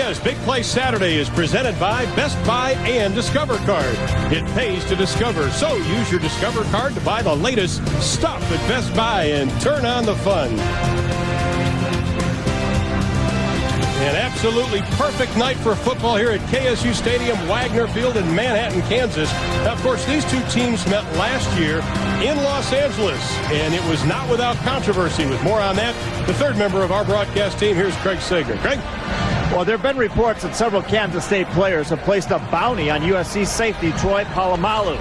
Yes, Big Play Saturday is presented by Best Buy and Discover Card. It pays to discover, so use your Discover Card to buy the latest stuff at Best Buy and turn on the fun. An absolutely perfect night for football here at KSU Stadium, Wagner Field in Manhattan, Kansas. Now, of course, these two teams met last year in Los Angeles, and it was not without controversy. With more on that, the third member of our broadcast team, here's Craig Sager. Craig? Well, there have been reports that several Kansas State players have placed a bounty on USC safety Troy Polamalu.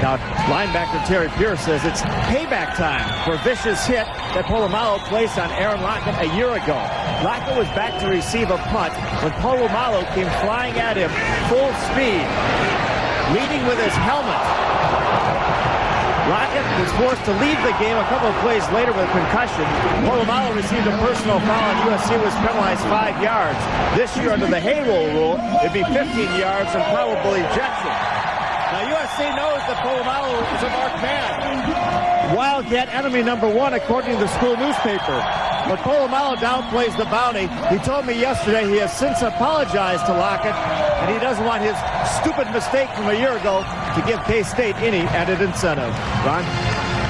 Now, linebacker Terry Pierce says it's payback time for a vicious hit that Polamalu placed on Aaron Lockett a year ago. Lockett was back to receive a punt when Polamalu came flying at him full speed, leading with his helmet. Lockett was forced to leave the game a couple of plays later with a concussion. Polamalu received a personal foul and USC was penalized 5 yards. This year, under the Hayrule rule, it'd be 15 yards and probable ejection. Now, USC knows that Polamalu is a marked man. Wildcat enemy number one, according to the school newspaper. But Polamalu downplays the bounty. He told me yesterday he has since apologized to Lockett, and he doesn't want his stupid mistake from a year ago to give K-State any added incentive. Ron?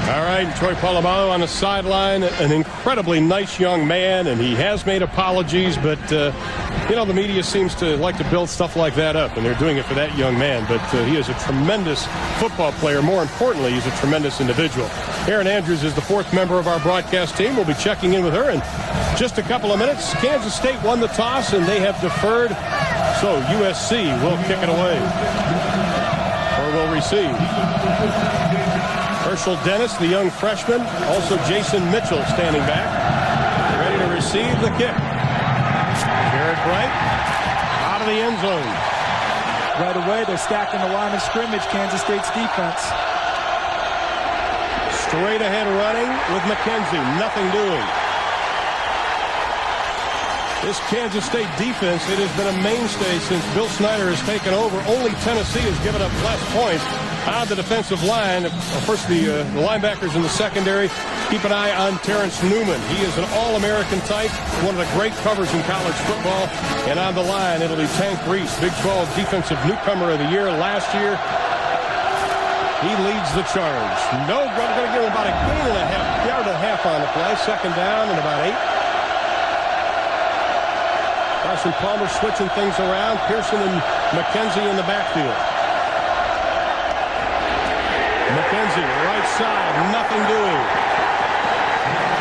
All right, Troy Polamalu on the sideline, an incredibly nice young man, and he has made apologies, but, you know, the media seems to like to build stuff like that up, and they're doing it for that young man, but he is a tremendous football player. More importantly, he's a tremendous individual. Erin Andrews is the fourth member of our broadcast team. We'll be checking in with her in just a couple of minutes. Kansas State won the toss, and they have deferred, so USC will kick it away, or will receive. Herschel Dennis, the young freshman. Also Jason Mitchell standing back, ready to receive the kick. Jared Bright out of the end zone. Right away, they're stacking the line of scrimmage, Kansas State's defense. Straight ahead running with McKenzie. Nothing doing. This Kansas State defense, it has been a mainstay since Bill Snyder has taken over. Only Tennessee has given up less points on the defensive line. Of course, the linebackers in the secondary. Keep an eye on Terrence Newman. He is an All-American type, one of the great covers in college football. And on the line, it'll be Tank Reese, Big 12 Defensive Newcomer of the Year last year. He leads the charge. No, going to give him about a yard and a half on the play. Second down and about 8. Carson Palmer switching things around. Pearson and McKenzie in the backfield. McKenzie, right side, nothing doing.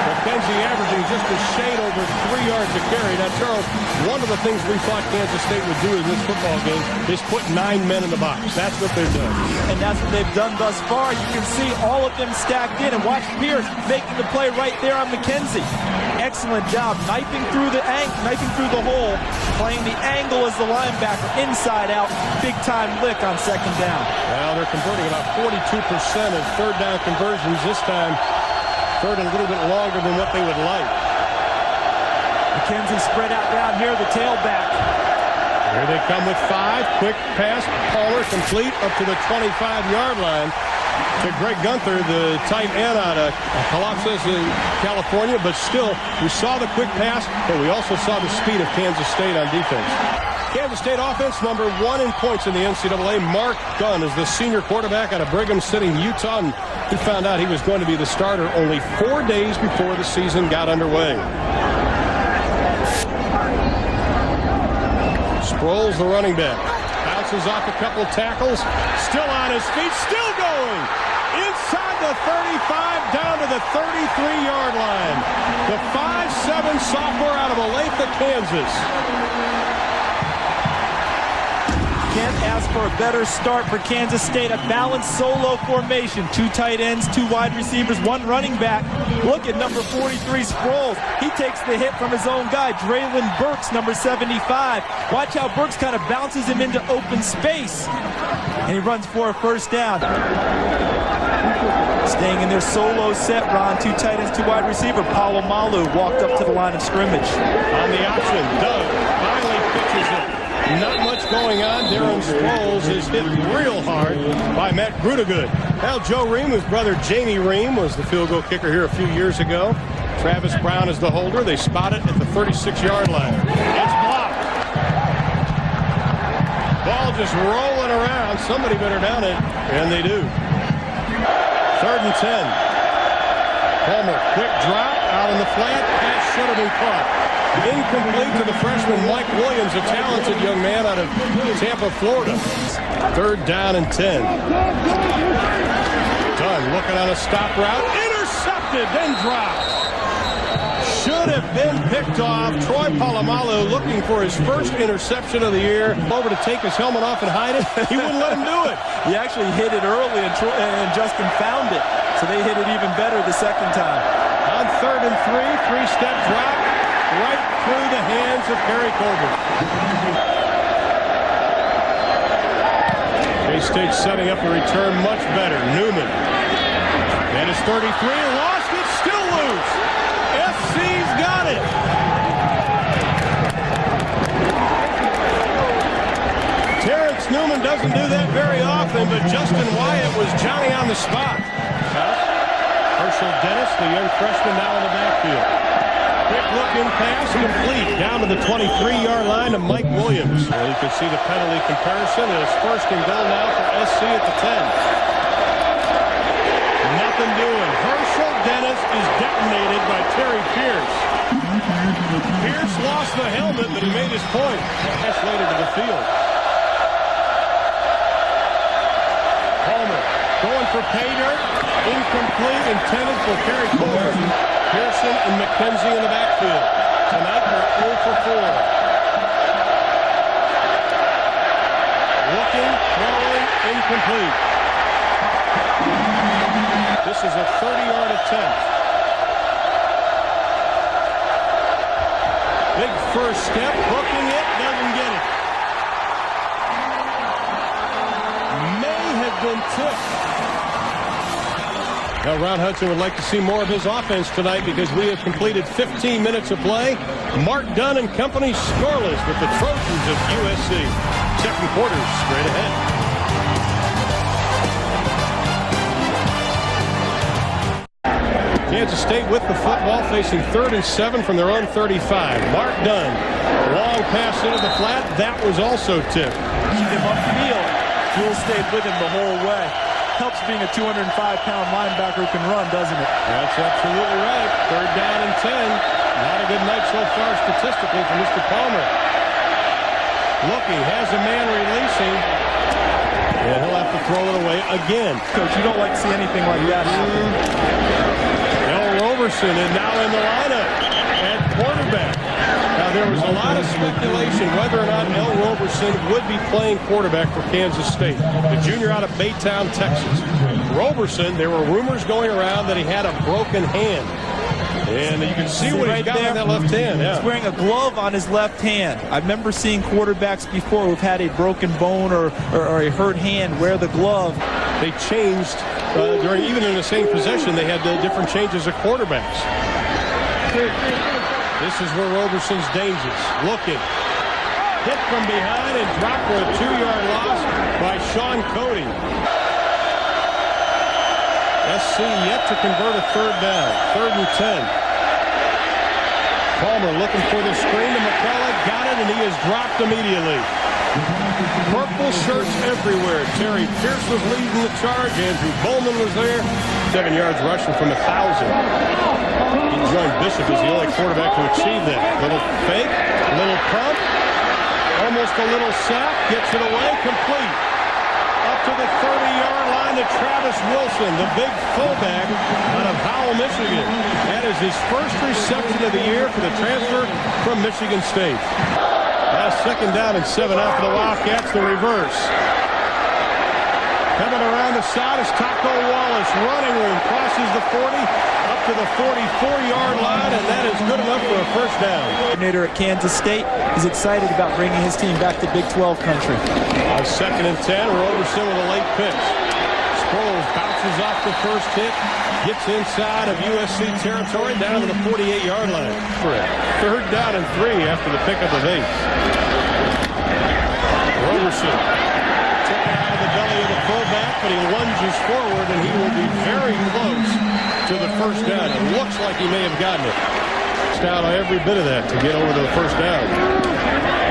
McKenzie averaging just a shade over 3 yards a carry. Now, Charles, one of the things we thought Kansas State would do in this football game is put 9 men in the box. That's what they've done. And that's what they've done thus far. You can see all of them stacked in. And watch Pierce making the play right there on McKenzie. Excellent job knifing through the hole, playing the angle as the linebacker, inside out, big-time lick on second down. Well, they're converting about 42% of third down conversions this time. Third a little bit longer than what they would like. McKenzie spread out down here, the tailback. Here they come with 5. Quick pass. Palmer complete up to the 25-yard line to Greg Gunther, the tight end out of Colossus in California. But still, we saw the quick pass, but we also saw the speed of Kansas State on defense. Kansas State offense number 1 in points in the NCAA. Mark Dunn is the senior quarterback out of Brigham City, Utah. And he found out he was going to be the starter only 4 days before the season got underway. Sproles, the running back, bounces off a couple tackles. Still on his feet, still going. Inside the 35, down to the 33-yard line. The 5'7" sophomore out of Olathe, Kansas. Can't ask for a better start for Kansas State. A balanced solo formation. 2 tight ends, 2 wide receivers, 1 running back. Look at number 43, Sproles. He takes the hit from his own guy, Draylon Burks, number 75. Watch how Burks kind of bounces him into open space. And he runs for a first down. Staying in their solo set, Ron. 2 tight ends, 2 wide receiver. Polamalu walked up to the line of scrimmage. On the option, Doug finally pitches it. Not much going on. Darren Sproles is hit real hard by Matt Grudegood. Well, Joe Ream, his brother Jamie Ream, was the field goal kicker here a few years ago. Travis Brown is the holder. They spot it at the 36-yard line. It's blocked. Ball just rolling around. Somebody better down it, and they do. 3rd and 10. Palmer, quick drop, out in the flat. Pass should have been caught. Incomplete to the freshman Mike Williams, a talented young man out of Tampa, Florida. 3rd down and 10. Dunn looking on a stop route. Intercepted, then dropped. Should have been picked off. Troy Polamalu looking for his first interception of the year. Over to take his helmet off and hide it. He wouldn't let him do it. He actually hit it early, and Justin found it. So they hit it even better the second time. On 3rd and 3, 3-step drop right through the hands of Kerry Colbert. K-State setting up the return much better. Newman. And it's 33. Lost it. Still loose. SC's got it. Terrence Newman doesn't do that very often, but Justin Wyatt was Johnny on the spot. Herschel Dennis, the young freshman, now in the backfield. Quick looking pass, complete, down to the 23-yard line to Mike Williams. Well, you can see the penalty comparison. It's 1st and goal now for SC at the 10. Nothing doing. Herschel Dennis is detonated by Terry Pierce. Pierce lost the helmet, but he made his point. Pass later to the field. Palmer going for pay dirt. Incomplete, intended for Kerry Colbert. Pearson and McKenzie in the backfield. Tonight they're 0 for 4. Looking, throwing, incomplete. This is a 30-yard attempt. Big first step, hooking it, doesn't get it. May have been tipped. Now, Ron Hudson would like to see more of his offense tonight because we have completed 15 minutes of play. Mark Dunn and company scoreless with the Trojans of USC. Second quarter straight ahead. Kansas State with the football, facing 3rd and 7 from their own 35. Mark Dunn, long pass into the flat. That was also tipped. Keep him upfield. Jewell stayed with him the whole way. Helps being a 205-pound linebacker who can run, doesn't it? That's absolutely right. 3rd down and 10. Not a good night so far statistically for Mr. Palmer. Looking, has a man releasing. And he'll have to throw it away again. Coach, you don't like to see anything like that happen. Al Roberson is now in the lineup at quarterback. Now, there was a lot of speculation whether or not Al Roberson would be playing quarterback for Kansas State, the junior out of Baytown, Texas. Roberson, there were rumors going around that he had a broken hand. And you can see what he's got on that left hand. Yeah. He's wearing a glove on his left hand. I remember seeing quarterbacks before who've had a broken bone or a hurt hand wear the glove. They changed, even in the same possession, they had different changes of quarterbacks. This is where Roberson's dangerous. Looking. Hit from behind and dropped for a 2-yard loss by Sean Cody. SC yet to convert a 3rd down. 3rd and 10. Palmer looking for the screen to McCullough. Got it, and he is dropped immediately. Purple shirts everywhere. Terry Pierce was leading the charge. Andrew Bowman was there. 7 yards rushing from 1,000. He joined Bishop as the only quarterback to achieve that. Little fake, little pump, almost a little sack, gets it away, complete. Up to the 30-yard line to Travis Wilson, the big fullback out of Howell, Michigan. That is his first reception of the year for the transfer from Michigan State. Now 2nd down and 7 out for the Wildcats, the reverse. Coming around the side is Taco Wallace. Running room, crosses the 40, up to the 44-yard line, and that is good enough for a 1st down. Coordinator at Kansas State is excited about bringing his team back to Big 12 country. On 2nd and 10, Roberson with a late pitch. Sproles bounces off the first hit, gets inside of USC territory, down to the 48-yard line. 3rd down and 3 after the pickup of 8. Roberson taken out of the belly of the fullback, but he lunges forward, and he will be very close to the 1st down. It looks like he may have gotten it. Out on every bit of that to get over to the 1st down.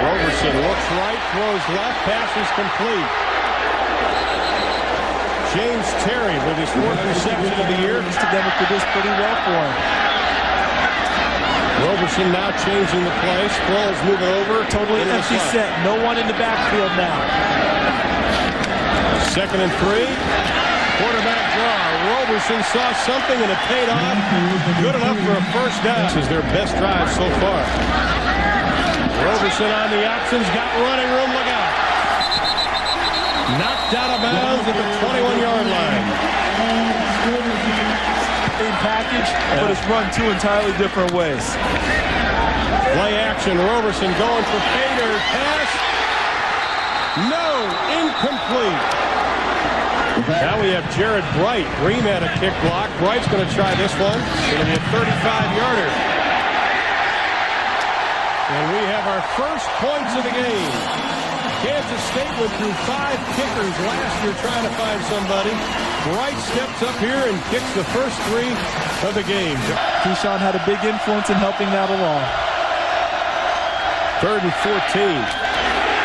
Roberson Roberson looks right, throws left, pass is complete. James Terry with his 4th reception of the year. Used to them for this pretty well for him. Roberson now changing the play. Sproles moving over. Totally empty set. No one in the backfield now. 2nd and 3. Quarterback draw. Roberson saw something and it paid off. Good enough for a first down. This is their best drive so far. Roberson on the options. Got running room. Look out. Knocked out of bounds at the 21-yard line. Same package, but it's run 2 entirely different ways. Play action. Roberson going for Pater. Pass. No. Incomplete. Now we have Jared Bright. Green had a kick block. Bright's going to try this one. It's going to be a 35-yarder. And we have our first points of the game. Kansas State went through 5 kickers last year trying to find somebody. Bright steps up here and kicks the first 3 of the game. Keyshawn had a big influence in helping that along. 3rd and 14.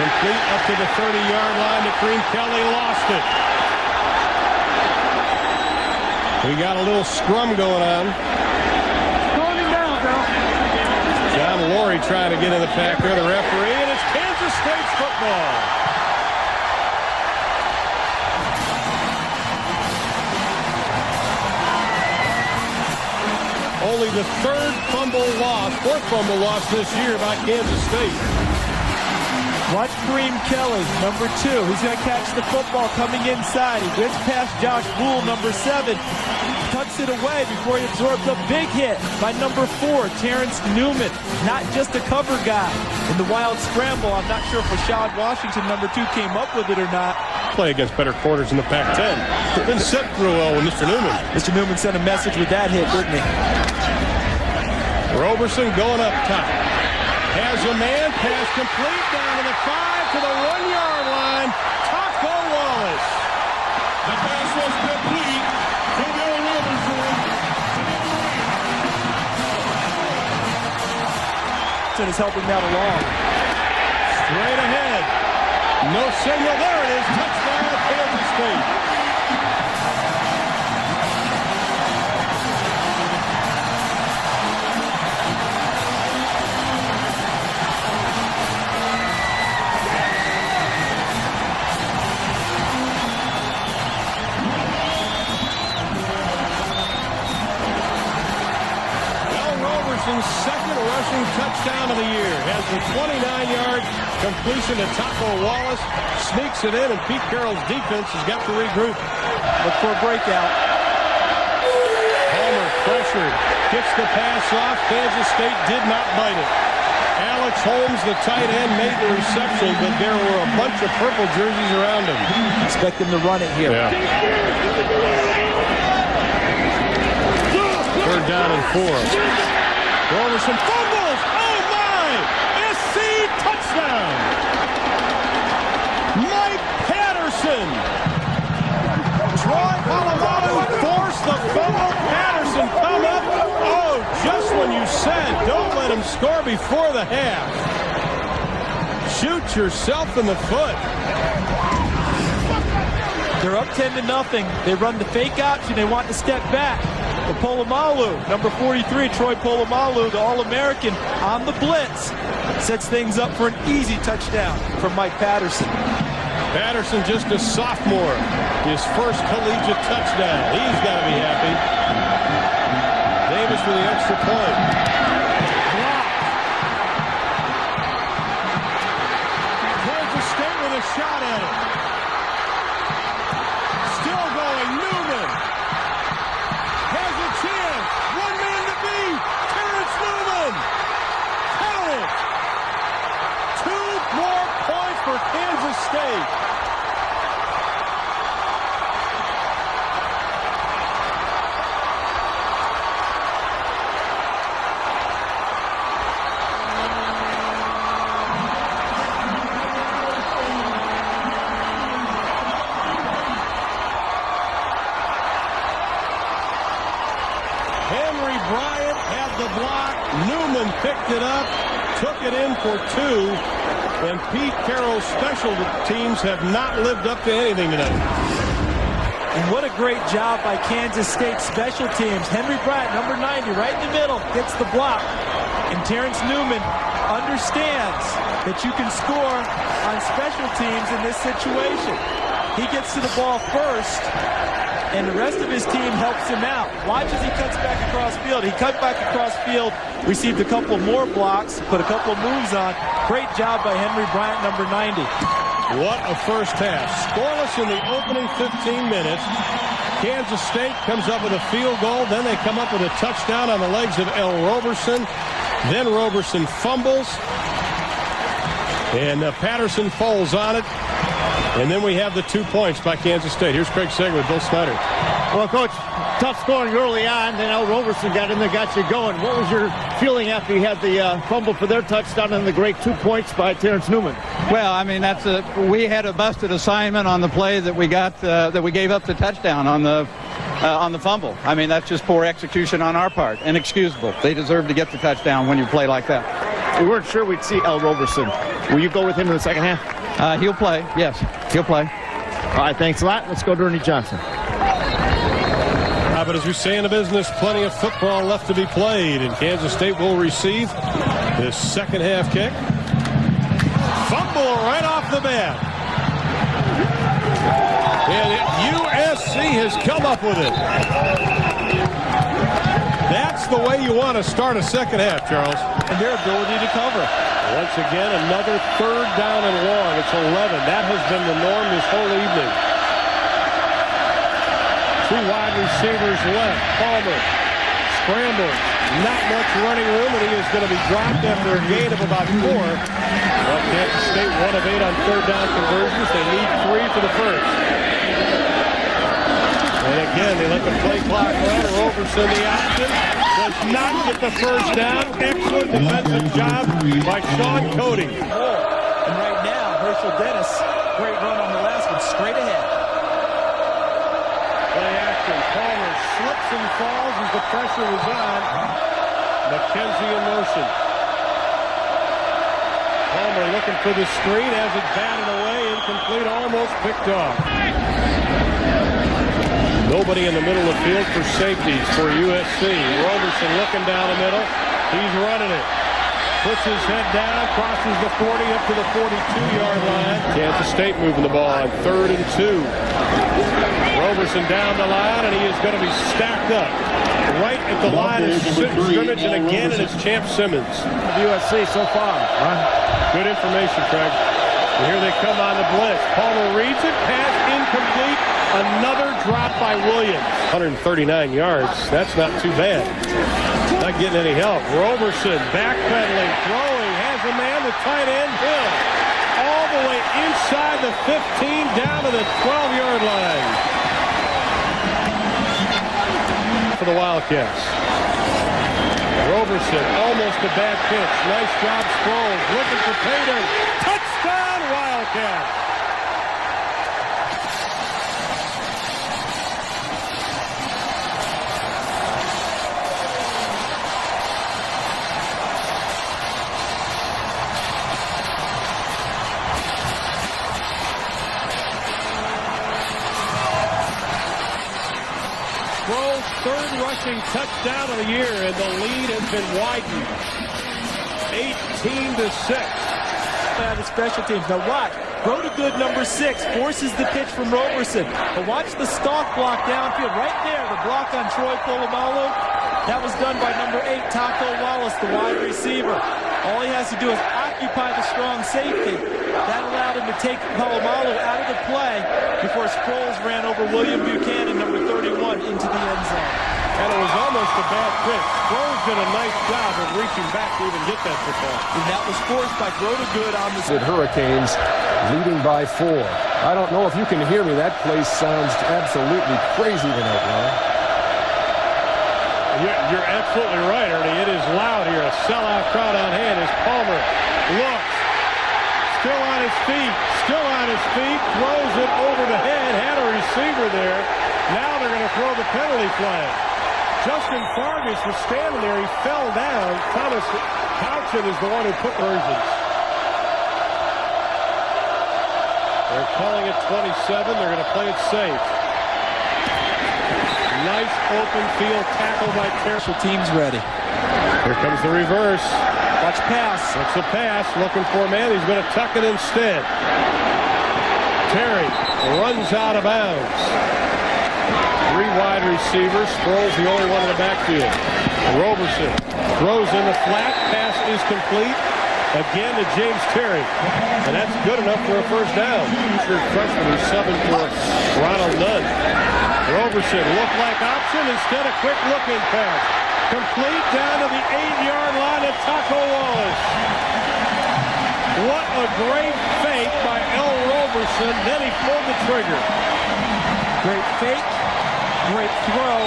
Complete up to the 30-yard line to Green. Kelly lost it. We got a little scrum going on. John Laurie trying to get in the pack there, the referee, and it's Kansas State's football. Only the 3rd fumble loss, 4th fumble loss this year by Kansas State. Watch Kareem Kelly, number 2. He's going to catch the football coming inside. He gets past Josh Boole, number 7. Tucks it away before he absorbs a big hit by number 4, Terrence Newman. Not just a cover guy. In the wild scramble, I'm not sure if Rashad Washington, number 2, came up with it or not. Play against better quarters in the Pac-10. Didn't set through well with Mr. Newman. Mr. Newman sent a message with that hit, didn't he? Roberson going up top. Has a man, pass complete down to the 5 to the 1-yard line. Taco Wallace. The pass was complete to Bill Roberson. Is helping that along. Straight ahead. No signal. There it is. Touchdown, Kansas State. Second rushing touchdown of the year. Has the 29-yard completion to Taco Wallace. Sneaks it in, and Pete Carroll's defense has got to regroup. Look for a breakout. Palmer pressured. Gets the pass off. Kansas State did not bite it. Alex Holmes, the tight end, made the reception, but there were a bunch of purple jerseys around him. Expect them to run it here. Yeah. 3rd down and 4. Roberson fumbles. Oh, my! SC touchdown! Mike Patterson. Troy Polamalu forced the fumble. Patterson come up. Oh, just when you said don't let him score before the half. Shoot yourself in the foot. They're up 10-0. They run the fake option. They want to step back. But Polamalu, number 43, Troy Polamalu, the All-American, on the blitz, sets things up for an easy touchdown from Mike Patterson. Patterson, just a sophomore, his first collegiate touchdown. He's got to be happy. Davis for the extra point. Kansas State with a shot at it. Still going, Newman. Has a chance. One man to beat. Terrence Newman. Count it. 2 more points for Kansas State. Henry Bryant had the block. Newman picked it up, took it in for 2. And Pete Carroll's special teams have not lived up to anything tonight. And what a great job by Kansas State special teams. Henry Bryant, number 90, right in the middle, gets the block. And Terrence Newman understands that you can score on special teams in this situation. He gets to the ball first, and the rest of his team helps him out. Watch as he cuts back across field. He cut back across field, received a couple more blocks, put a couple moves on. Great job by Henry Bryant, number 90. What a first half. Scoreless in the opening 15 minutes. Kansas State comes up with a field goal. Then they come up with a touchdown on the legs of L. Roberson. Then Roberson fumbles. And Patterson falls on it. And then we have the 2 points by Kansas State. Here's Craig Sager with Bill Snyder. Well, Coach, tough scoring early on. Then L. Roberson got in there, got you going. What was your feeling after you had the fumble for their touchdown and the great 2 points by Terrence Newman? Well, I mean, we had a busted assignment on the play that we got that we gave up the touchdown on the fumble. I mean, that's just poor execution on our part. Inexcusable. They deserve to get the touchdown when you play like that. We weren't sure we'd see L. Roberson. Will you go with him in the second half? He'll play. Yes, he'll play. All right, thanks a lot. Let's go to Ernie Johnson. But as we say in the business, plenty of football left to be played, and Kansas State will receive this second half kick. Fumble right off the bat. And USC has come up with it. That's the way you want to start a second half, Charles. And their ability to cover. Once again, another third down and long. It's 11. That has been the norm this whole evening. 2 wide receivers left. Palmer scrambles. Not much running room, and he is going to be dropped after a gain of about 4. Well, Kansas State 1 of 8 on third down conversions. They need 3 for the first. And again, they let the play clock run. Roberson the option. Does not get the first down. Excellent defensive job by Sean Cody. And right now, Herschel Dennis, great run on the last one, straight ahead. Play action. Palmer slips and falls as the pressure was on. McKenzie in motion. Palmer looking for the screen, has it batted away, incomplete, almost picked off. Nobody in the middle of the field for safeties for USC. Roberson looking down the middle. He's running it. Puts his head down, crosses the 40 up to the 42-yard line. Kansas State moving the ball on 3rd and 2. Roberson down the line, and he is going to be stacked up right at the line of scrimmage, and again, and it's Champ Simmons. USC so far. Good information, Craig. And here they come on the blitz. Palmer reads it, pass incomplete. Another drop by Williams. 139 yards. That's not too bad. Not getting any help. Roberson backpedaling, throwing, has a man, the tight end, Hill. All the way inside the 15, down to the 12-yard line. For the Wildcats. Roberson, almost a bad pitch. Nice job, Sproles, looking for payday. Touchdown, Wildcats. Sproles' 3rd rushing touchdown of the year, and the lead has been widened. 18-6. The special teams. Now watch. Grodegood, number 6, forces the pitch from Roberson. But watch the stalk block downfield. Right there, the block on Troy Polamalu. That was done by number 8, Taco Wallace, the wide receiver. All he has to do is occupy the strong safety. That allowed him to take Polamalu out of the play before Sproles ran over William Buchanan, number 31, into the end zone. And it was almost a bad pitch. Sproles did a nice job of reaching back to even get that football. And that was forced by Grodegood on the Hurricanes leading by 4. I don't know if you can hear me. That place sounds absolutely crazy tonight, Ron. You're absolutely right, Ernie. It is loud here. A sellout crowd on hand as Palmer looks. Still on his feet. Still on his feet. Throws it over the head. Had a receiver there. Now they're going to throw the penalty flag. Justin Fargas was standing there. He fell down. Thomas Townsend is the one who put versions. They're calling it 27. They're going to play it safe. Nice open field tackle by Terry. Special teams ready. Here comes the reverse. Watch pass. It's a pass. Looking for a man. He's going to tuck it instead. Terry runs out of bounds. 3 wide receivers. Sproles the only one in the backfield. Roberson throws in the flat. Pass is complete. Again to James Terry. And that's good enough for a first down. Freshman who's subbing for Ronald Nunn. Roberson looked like option. Instead, a quick looking pass. Complete down to the 8-yard line to Taco Wallace. What a great fake by L. Roberson. Then he pulled the trigger. Great fake, great throw,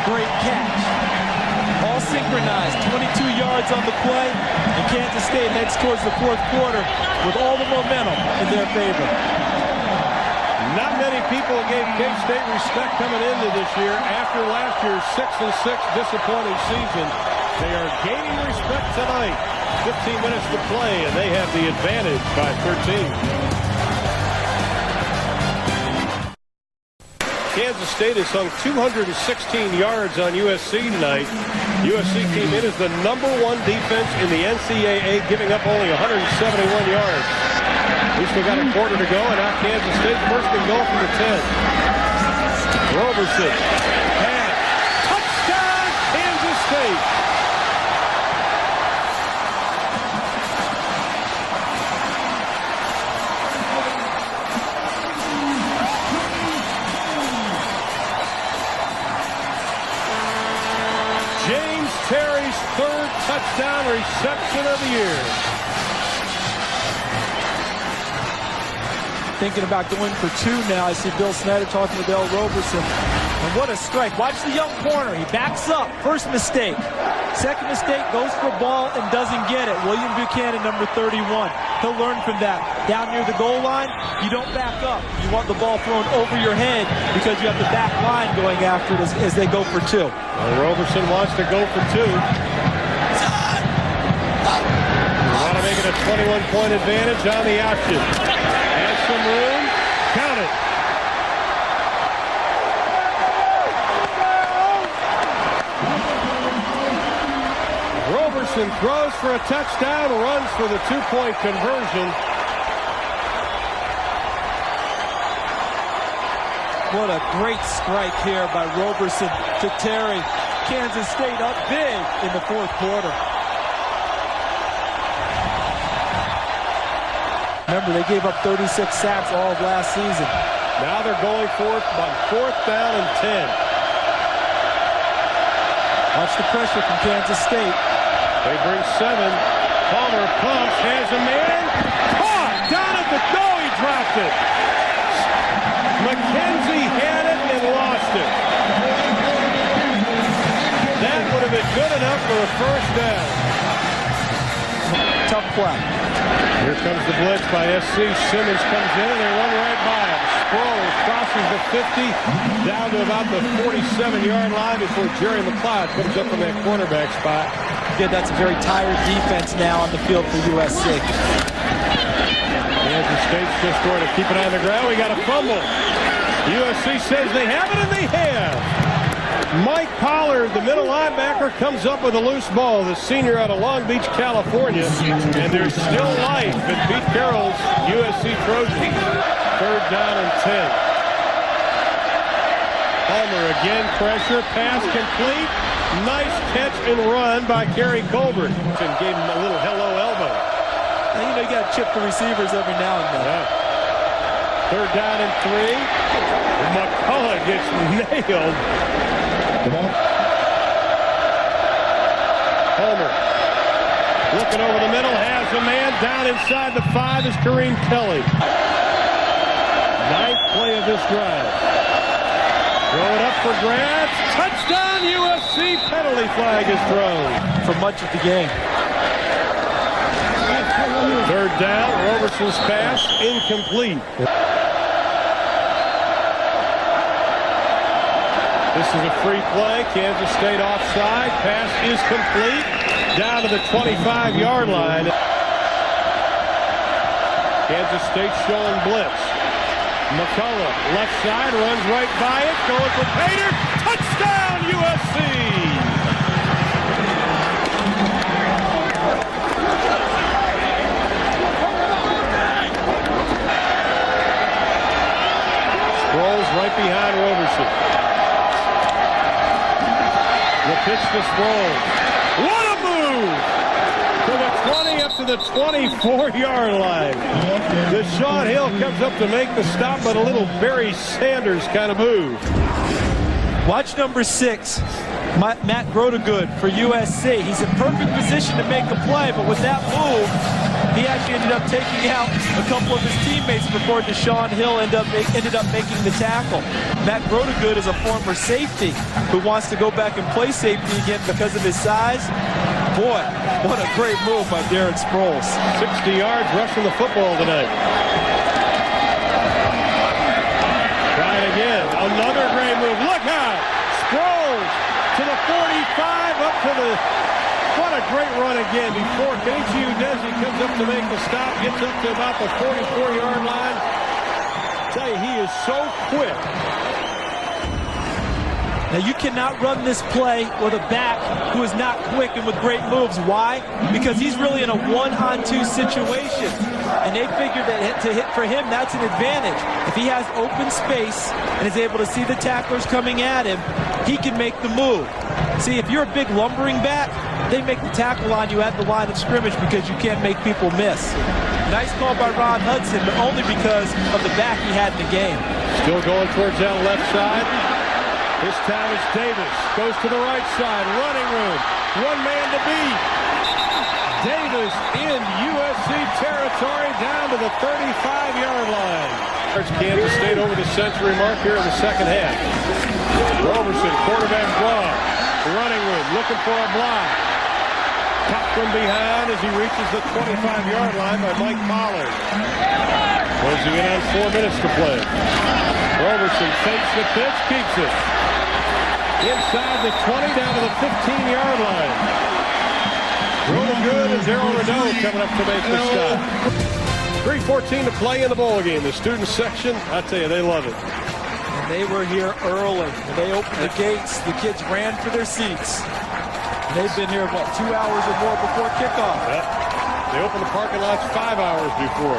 great catch. All synchronized. 22 yards on the play, and Kansas State heads towards the fourth quarter with all the momentum in their favor. Not many people gave K-State respect coming into this year. After last year's 6-6 disappointing season, they are gaining respect tonight. 15 minutes to play, and they have the advantage by 13. Kansas State has hung 216 yards on USC tonight. USC came in as the #1 defense in the NCAA, giving up only 171 yards. We still got a quarter to go, and now Kansas State first and goal from the 10. Roberson, pass, touchdown, Kansas State. James Terry's 3rd touchdown reception of the year. Thinking about going for 2 now. I see Bill Snyder talking with L. Roberson. And what a strike. Watch the young corner. He backs up. First mistake. Second mistake, goes for a ball and doesn't get it. William Buchanan, number 31. He'll learn from that. Down near the goal line, you don't back up. You want the ball thrown over your head because you have the back line going after it as they go for 2. Well, Roberson wants to go for 2. You want to make it a 21-point advantage on the option. Has some room. Count it. Roberson throws for a touchdown, runs for the 2-point conversion. What a great strike here by Roberson to Terry. Kansas State up big in the fourth quarter. Remember, they gave up 36 sacks all of last season. Now they're going for it on 4th down and 10. Watch the pressure from Kansas State. They bring 7. Palmer pumps, has a man. Caught! Down at the goal, he dropped it. McKenzie had it and lost it. That would have been good enough for a first down. Tough play. Here comes the blitz by SC. Simmons comes in and they run right by him. Sproles crosses the 50 down to about the 47-yard line before Jerry McLeod comes up in that cornerback spot. Again, that's a very tired defense now on the field for USC. Kansas State's just going to keep it on the ground. We got a fumble. USC says they have it, and they have. Mike Pollard, the middle linebacker, comes up with a loose ball. The senior out of Long Beach, California. And there's still life in Pete Carroll's USC Trojans. 3rd down and 10. Palmer again, pressure, pass complete. Nice catch and run by Kerry Colbert. And gave him a little hello elbow. And you know, you got to chip the receivers every now and then. Yeah. 3rd down and 3. McCullough gets nailed. Palmer looking over the middle, has a man down inside the 5 is Kareem Kelly. 9th play of this drive. Throw it up for grabs. Touchdown USC. Penalty flag is thrown. For much of the game. 3rd down. Roberson's pass incomplete. This is a free play. Kansas State offside. Pass is complete. Down to the 25-yard line. Kansas State showing blitz. McCullough, left side, runs right by it, going for Pater. Touchdown, USC! Sproles right behind Roberson. The pitch to Sproles. What a move! To the 20 up to the 24-yard line. Deshaun Hill comes up to make the stop, but a little Barry Sanders kind of move. Watch number 6, Matt Grotegood for USC. He's in perfect position to make a play, but with that move, he actually ended up taking out a couple of his teammates before Deshaun Hill ended up making the tackle. Matt Grotegood is a former safety who wants to go back and play safety again because of his size. Boy, what a great move by Darren Sproles. 60 yards rushing the football tonight. Try it again. Another great move. Look out! Sproles to the 45, up to the... What a great run again before Kenichi Udeze comes up to make the stop, gets up to about the 44-yard line. I tell you, he is so quick. Now, you cannot run this play with a back who is not quick and with great moves. Why? Because he's really in a one-on-two situation. And they figure that to hit for him, that's an advantage. If he has open space and is able to see the tacklers coming at him, he can make the move. See, if you're a big lumbering back, they make the tackle on you at the line of scrimmage because you can't make people miss. Nice call by Ron Hudson, but only because of the back he had in the game. Still going towards that left side. This time it's Davis. Goes to the right side. Running room. One man to beat. Davis in USC territory down to the 35-yard line. Kansas State over the century mark here in the second half. Roberson, quarterback draw. Running room, looking for a block. Popped from behind as he reaches the 25-yard line by Mike Pollard. Closing in on 4 minutes to play. Roberson fakes the pitch, keeps it. Inside the 20, down to the 15-yard line. Grotegood and Darrell Renaud coming up to make the stop. 3:14 to play in the ball game. The student section, I tell you, they love it. And they were here early. When they opened the gates, the kids ran for their seats. And they've been here, what, 2 hours or more before kickoff? Yep. They opened the parking lots 5 hours before.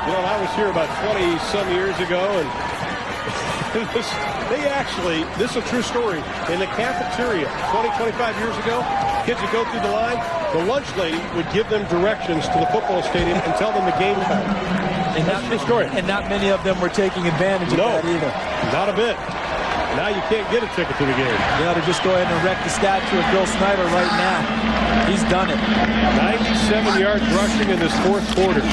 You know, I was here about 20-some years ago, and this is a true story. In the cafeteria, 20, 25 years ago, kids would go through the line. The lunch lady would give them directions to the football stadium and tell them the game time. And that's the story. And not many of them were taking advantage of that either. Not a bit. Now you can't get a ticket to the game. They ought to just go ahead and erect the statue of Bill Snyder right now. He's done it. 97 yards rushing in this fourth quarter.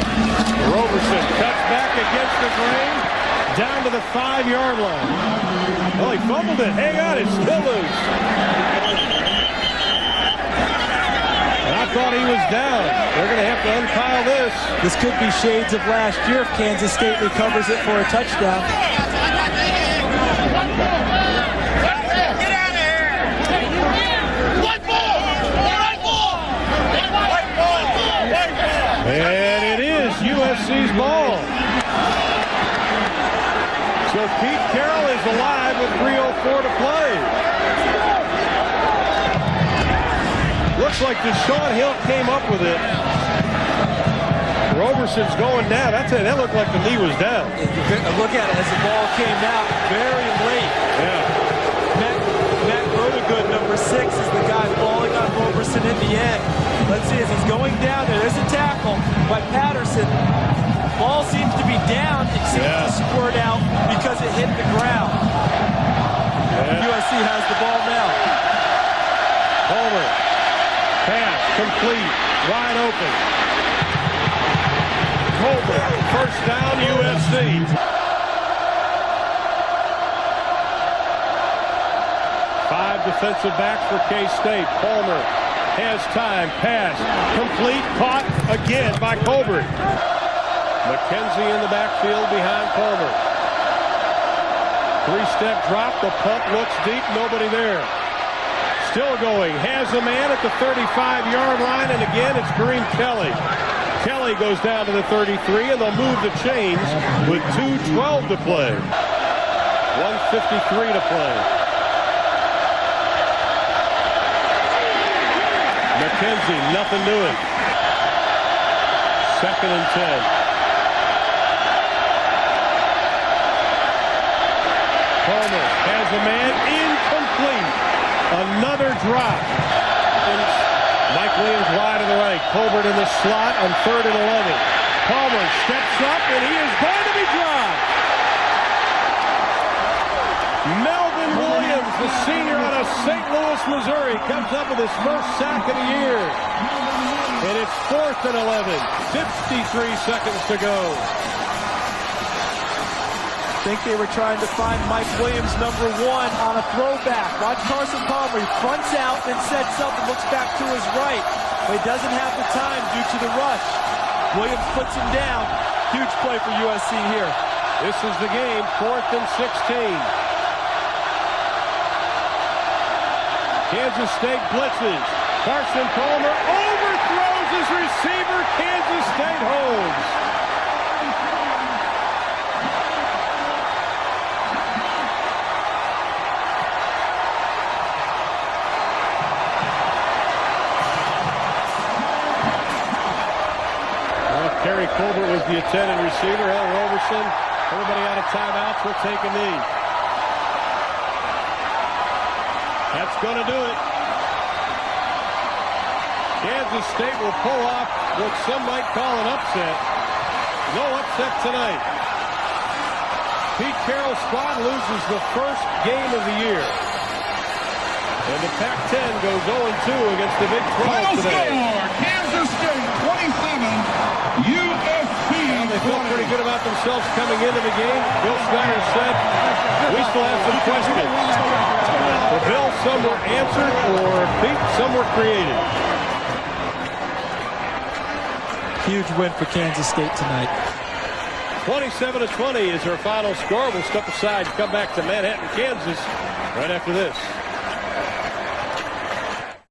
Roberson cuts back against the grain. Down to the 5-yard line. Well, he fumbled it. Hang on, it's still loose. And I thought he was down. They're going to have to unpile this. This could be shades of last year if Kansas State recovers it for a touchdown. Get out of here! White ball! White ball! White ball! White ball! And it is USC's ball. So Pete Carroll is alive with 3:04 to play. Looks like Deshaun Hill came up with it. Roberson's going down. I tell you, that looked like the knee was down. Look at it as the ball came out very late. Yeah. Matt Grotegood, number 6, is the guy falling on Roberson in the end. Let's see as he's going down there. There's a tackle by Patterson. Ball seems to be down. It seems to squirt out because it hit the ground. USC has the ball now. Palmer. Pass. Complete. Wide open. Colbert. First down, USC. 5 defensive backs for K-State. Palmer has time. Pass. Complete. Caught again by Colbert. McKenzie in the backfield behind Palmer. 3-step drop. The pump looks deep. Nobody there. Still going. Has a man at the 35-yard line. And again, it's Kareem Kelly. Kelly goes down to the 33, and they'll move the chains with 2:12 to play. 1:53 to play. McKenzie, nothing doing. 2nd and 10. Palmer has a man, incomplete. Another drop. Mike Williams wide to the right. Colbert in the slot on 3rd and 11. Palmer steps up, and he is going to be dropped. Melvin Williams, the senior out of St. Louis, Missouri, comes up with his first sack of the year. And it's 4th and 11. 53 seconds to go. I think they were trying to find Mike Williams, number 1, on a throwback. Watch Carson Palmer. He fronts out and sets up and looks back to his right. But he doesn't have the time due to the rush. Williams puts him down. Huge play for USC here. This is the game, 4th and 16. Kansas State blitzes. Carson Palmer overthrows his receiver. Kansas State holds. Kerry Colbert was the intended receiver. Al Roberson. Everybody out of timeouts. We'll take a knee. That's going to do it. Kansas State will pull off what some might call an upset. No upset tonight. Pete Carroll's squad loses the first game of the year. And the Pac-10 goes 0-2 against the Big 12 Final today. score, Kansas State 27, USC. Well, they felt pretty good about themselves coming into the game. Bill Snyder said, we still have some questions. For Bill, some were answered, or Pete, some were created. Huge win for Kansas State tonight. 27-20 is our final score. We'll step aside and come back to Manhattan, Kansas right after this.